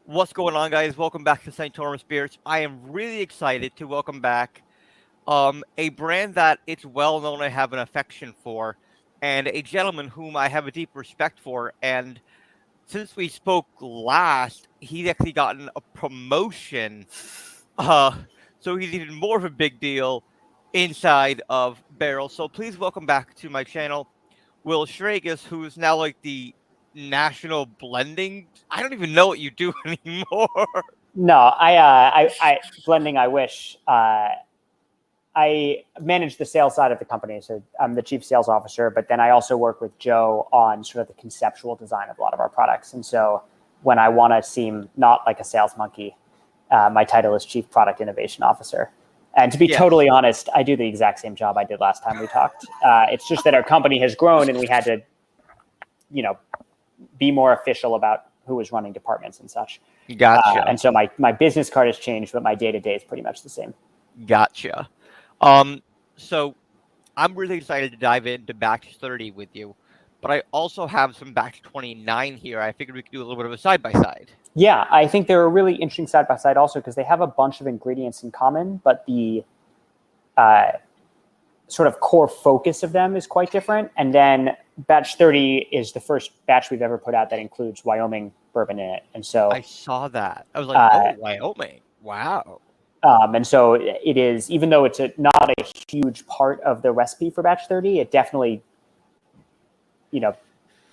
What's going on, guys? Welcome back to St. Thomas Spirits. I am really excited to welcome back a brand that it's well known I have an affection for, and a gentleman whom I have a deep respect for. And since we spoke last, he's actually gotten a promotion, uh, so he's even more of a big deal inside of Barrell. So please welcome back to my channel, Will Schragis, who is now like the national blending. I don't even know what you do anymore. No, I blending. I wish. I manage the sales side of the company, so I'm the chief sales officer. But then I also work with Joe on sort of the conceptual design of a lot of our products. And so when I want to seem not like a sales monkey, my title is chief product innovation officer. And to be totally honest, I do the exact same job I did last time we talked. It's just that our company has grown, and we had to, be more official about who was running departments and such. Gotcha. And so my business card has changed, but my day-to-day is pretty much the same. Gotcha. So I'm really excited to dive into batch 30 with you, but I also have some batch 29 here. I figured we could do a little bit of a side-by-side. Yeah, I think they're a really interesting side-by-side also because they have a bunch of ingredients in common, but the sort of core focus of them is quite different. And then batch 30 is the first batch we've ever put out that includes Wyoming bourbon in it. And so I saw that. I was like, oh, Wyoming. Wow. And so it is, even though it's not a huge part of the recipe for batch 30, it definitely,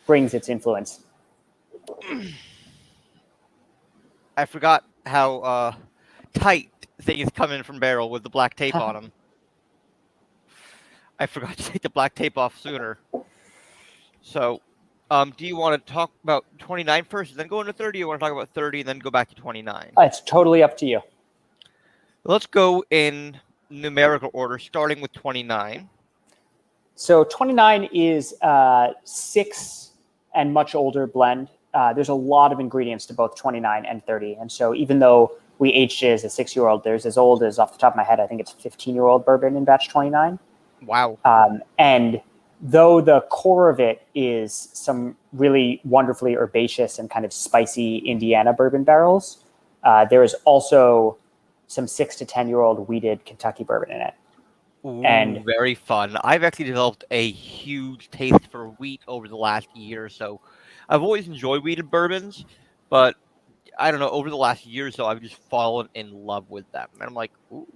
brings its influence. I forgot how tight things come in from Barrell with the black tape on them. I forgot to take the black tape off sooner. So, do you want to talk about 29 first and then go into 30, or you want to talk about 30 and then go back to 29? It's totally up to you. Let's go in numerical order, starting with 29. So 29 is 6 and much older blend. There's a lot of ingredients to both 29 and 30. And so even though we aged it as a 6-year-old, there's as old as, off the top of my head, I think it's 15-year-old bourbon in batch 29. Wow. And though the core of it is some really wonderfully herbaceous and kind of spicy Indiana bourbon barrels, there is also some 6 to 10-year-old wheated Kentucky bourbon in it. Ooh, and very fun. I've actually developed a huge taste for wheat over the last year or so. I've always enjoyed wheated bourbons, but I don't know, over the last year or so, I've just fallen in love with them. And I'm like, ooh.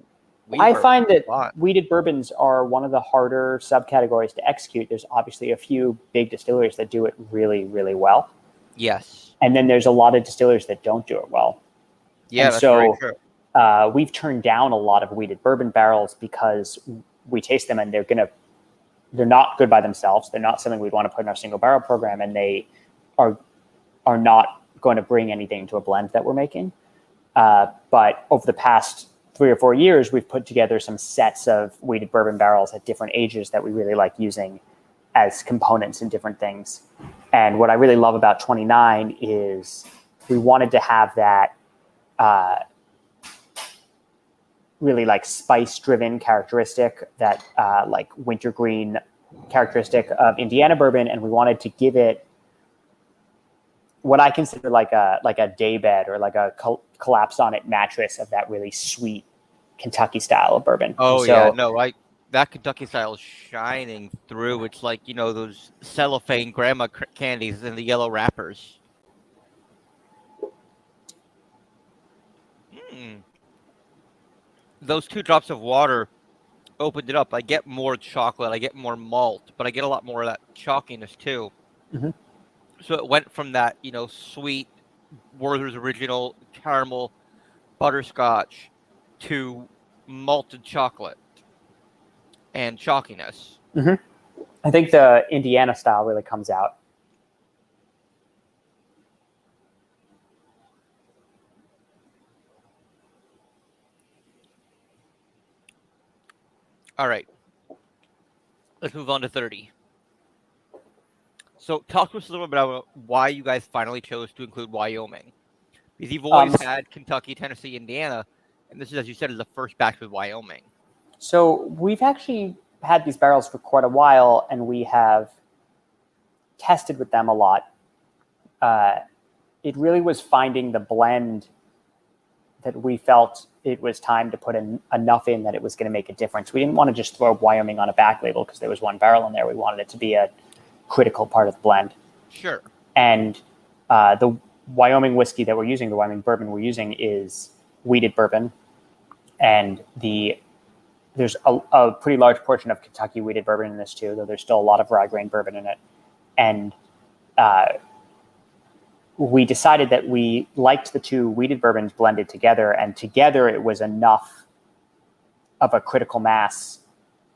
I find that wheated bourbons are one of the harder subcategories to execute. There's obviously a few big distilleries that do it really, really well. Yes. And then there's a lot of distillers that don't do it well. Yeah, that's very true. We've turned down a lot of wheated bourbon barrels because we taste them and they're not good by themselves. They're not something we'd want to put in our single barrel program, and they are not going to bring anything to a blend that we're making. But over the past 3 or 4 years, we've put together some sets of wheated bourbon barrels at different ages that we really like using as components in different things. And what I really love about 29 is we wanted to have that really like spice-driven characteristic, that like wintergreen characteristic of Indiana bourbon, and we wanted to give it what I consider like a daybed or like a collapse on it mattress of that really sweet Kentucky style of bourbon. Oh, so, yeah, no, that Kentucky style is shining through. It's like, those cellophane grandma candies in the yellow wrappers. Those 2 drops of water opened it up. I get more chocolate, I get more malt, but I get a lot more of that chalkiness too. Mm-hmm. So it went from that, sweet Werther's Original caramel butterscotch to malted chocolate and chalkiness. Mm-hmm. I think the Indiana style really comes out. All right. Let's move on to 30. So talk to us a little bit about why you guys finally chose to include Wyoming. Because you've always had Kentucky, Tennessee, Indiana, and this is, as you said, is the first batch with Wyoming. So we've actually had these barrels for quite a while, and we have tested with them a lot. it really was finding the blend that we felt it was time to put enough in that it was going to make a difference. We didn't want to just throw Wyoming on a back label because there was one barrel in there. We wanted it to be a critical part of the blend. Sure. And the Wyoming whiskey that we're using, the Wyoming bourbon we're using, is wheated bourbon. And there's a pretty large portion of Kentucky wheated bourbon in this too, though there's still a lot of rye grain bourbon in it. And we decided that we liked the two wheated bourbons blended together, and together it was enough of a critical mass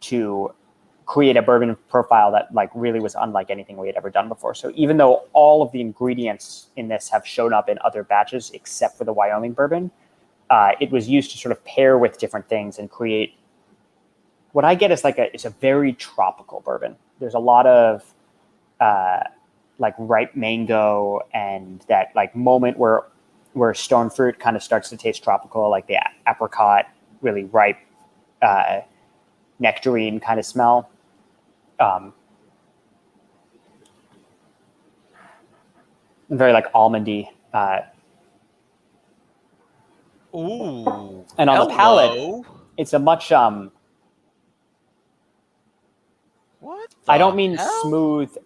to create a bourbon profile that like really was unlike anything we had ever done before. So even though all of the ingredients in this have shown up in other batches except for the Wyoming bourbon, it was used to sort of pair with different things and create what I get is it's a very tropical bourbon. There's a lot of like ripe mango and that like moment where stone fruit kind of starts to taste tropical, like the apricot, really ripe nectarine kind of smell. Very like almondy. Ooh. And on the palate, it's a much what I don't mean hell? smooth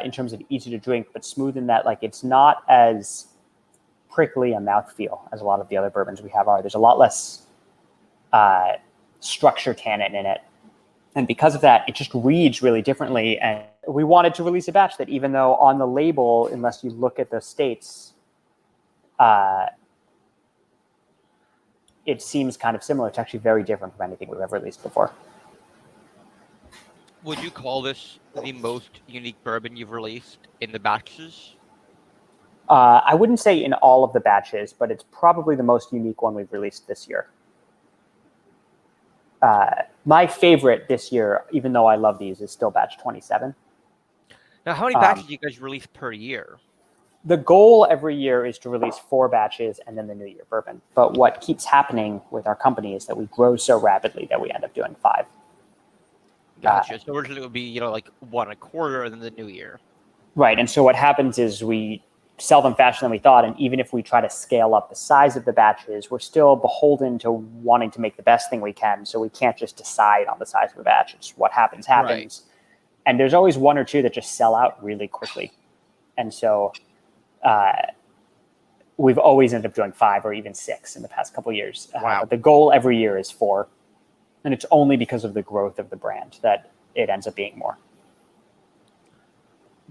in terms of easy to drink, but smooth in that like it's not as prickly a mouthfeel as a lot of the other bourbons we have are. There's a lot less structure tannin in it. And because of that, it just reads really differently. And we wanted to release a batch that, even though on the label, unless you look at the states, it seems kind of similar. It's actually very different from anything we've ever released before. Would you call this the most unique bourbon you've released in the batches? I wouldn't say in all of the batches, but it's probably the most unique one we've released this year. My favorite this year, even though I love these, is still batch 27. Now, how many batches do you guys release per year? The goal every year is to release 4 batches and then the New Year bourbon. But what keeps happening with our company is that we grow so rapidly that we end up doing 5. Gotcha. So originally it would be, like 1 a quarter and then the New Year. Right. And so what happens is we sell them faster than we thought. And even if we try to scale up the size of the batches, we're still beholden to wanting to make the best thing we can. So we can't just decide on the size of a batch. It's what happens. Right. And there's always 1 or 2 that just sell out really quickly. And so we've always ended up doing 5 or even 6 in the past couple of years. Wow. The goal every year is 4. And it's only because of the growth of the brand that it ends up being more.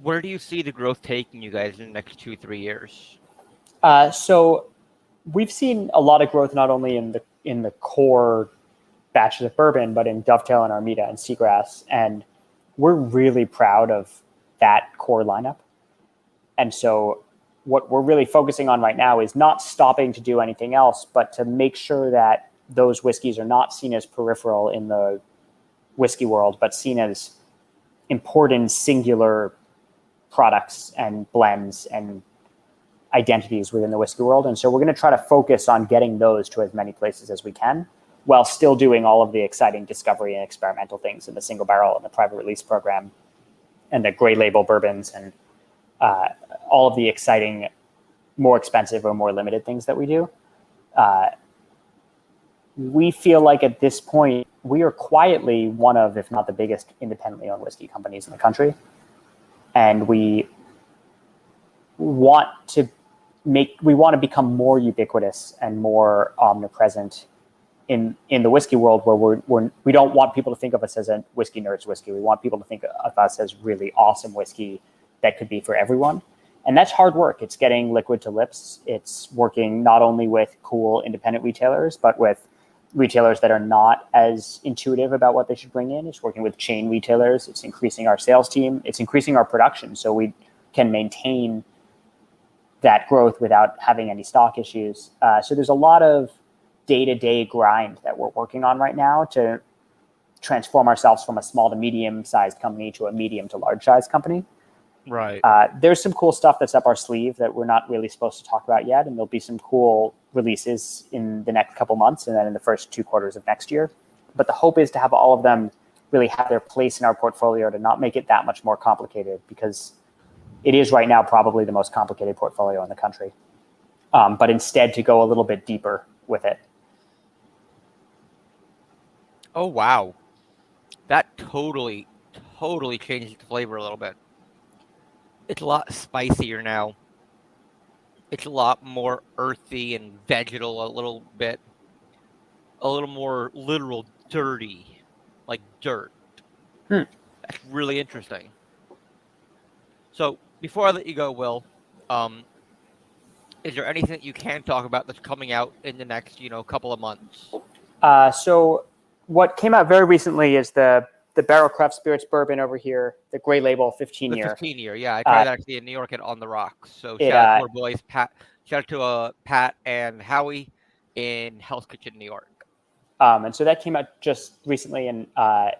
Where do you see the growth taking you guys in the next 2-3 years? So we've seen a lot of growth, not only in the core batches of bourbon, but in Dovetail and Armida and Seagrass. And we're really proud of that core lineup. And so what we're really focusing on right now is not stopping to do anything else, but to make sure that those whiskeys are not seen as peripheral in the whiskey world, but seen as important singular products and blends and identities within the whiskey world. And so we're going to try to focus on getting those to as many places as we can, while still doing all of the exciting discovery and experimental things in the single barrel and the private release program and the gray label bourbons and all of the exciting, more expensive or more limited things that we do. We feel like at this point, we are quietly one of, if not the biggest independently owned whiskey companies in the country. And we want to become more ubiquitous and more omnipresent in the whiskey world, where we don't want people to think of us as a whiskey nerds whiskey. We want people to think of us as really awesome whiskey that could be for everyone. And that's hard work. It's getting liquid to lips. It's working not only with cool independent retailers, but with retailers that are not as intuitive about what they should bring in. It's working with chain retailers. It's increasing our sales team. It's increasing our production so we can maintain that growth without having any stock issues. So there's a lot of day-to-day grind that we're working on right now to transform ourselves from a small to medium-sized company to a medium to large-sized company. Right. There's some cool stuff that's up our sleeve that we're not really supposed to talk about yet, and there'll be some cool releases in the next couple months and then in the first 2 quarters of next year. But the hope is to have all of them really have their place in our portfolio, to not make it that much more complicated, because it is right now probably the most complicated portfolio in the country. But instead to go a little bit deeper with it. Oh, wow. That totally changes the flavor a little bit. It's a lot spicier now. It's a lot more earthy and vegetal a little bit. A little more literal dirty, like dirt. That's really interesting. So, before I let you go, Will, is there anything that you can talk about that's coming out in the next, couple of months? So what came out very recently is the Barrell Craft Spirits bourbon over here, the Gray Label 15-year. The 15-year, yeah. I tried that actually in New York and On the Rocks. So shout out to our boys, Pat. Shout out to Pat and Howie in Hell's Kitchen, New York. And so that came out just recently, and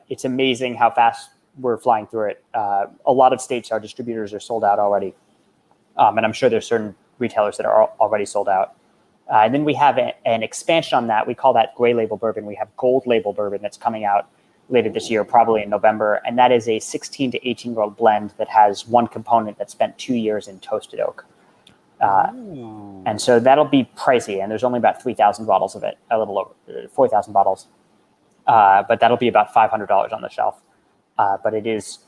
it's amazing how fast we're flying through it. A lot of states, our distributors are sold out already. And I'm sure there's certain retailers that are already sold out. And then we have an expansion on that. We call that Gray Label bourbon. We have Gold Label bourbon that's coming out later this year, probably in November. And that is a 16 to 18-year-old blend that has one component that spent 2 years in toasted oak. And so that'll be pricey. And there's only about 3,000 bottles of it, a little over 4,000 bottles. But that'll be about $500 on the shelf. But it is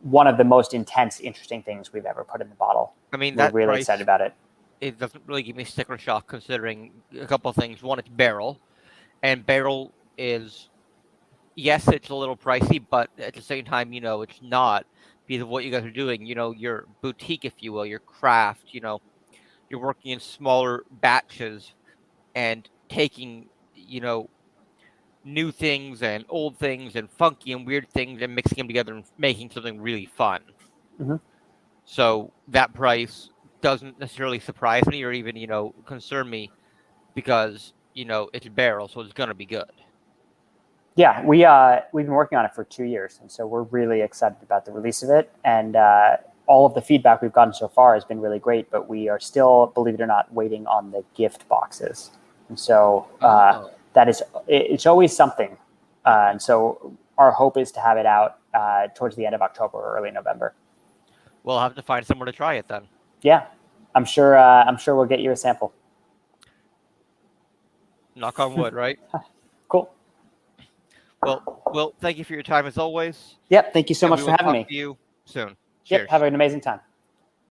one of the most intense, interesting things we've ever put in the bottle. I mean, we're really excited about it. It doesn't really give me sticker shock considering a couple of things. One, it's Barrell. And Barrell is, yes, it's a little pricey, but at the same time, it's not because of what you guys are doing. Your boutique, if you will, your craft, you're working in smaller batches and taking, new things and old things and funky and weird things and mixing them together and making something really fun. Mm-hmm. So that price doesn't necessarily surprise me or even, concern me because, it's Barrell, so it's going to be good. Yeah, we've been working on it for 2 years, and so we're really excited about the release of it. And all of the feedback we've gotten so far has been really great, but we are still, believe it or not, waiting on the gift boxes. And so it's always something. And so our hope is to have it out towards the end of October or early November. We'll have to find somewhere to try it then. Yeah, I'm sure we'll get you a sample. Knock on wood, right? Cool. Well, thank you for your time as always. Yep, thank you so much for having me. See you soon. Cheers. Yep, have an amazing time.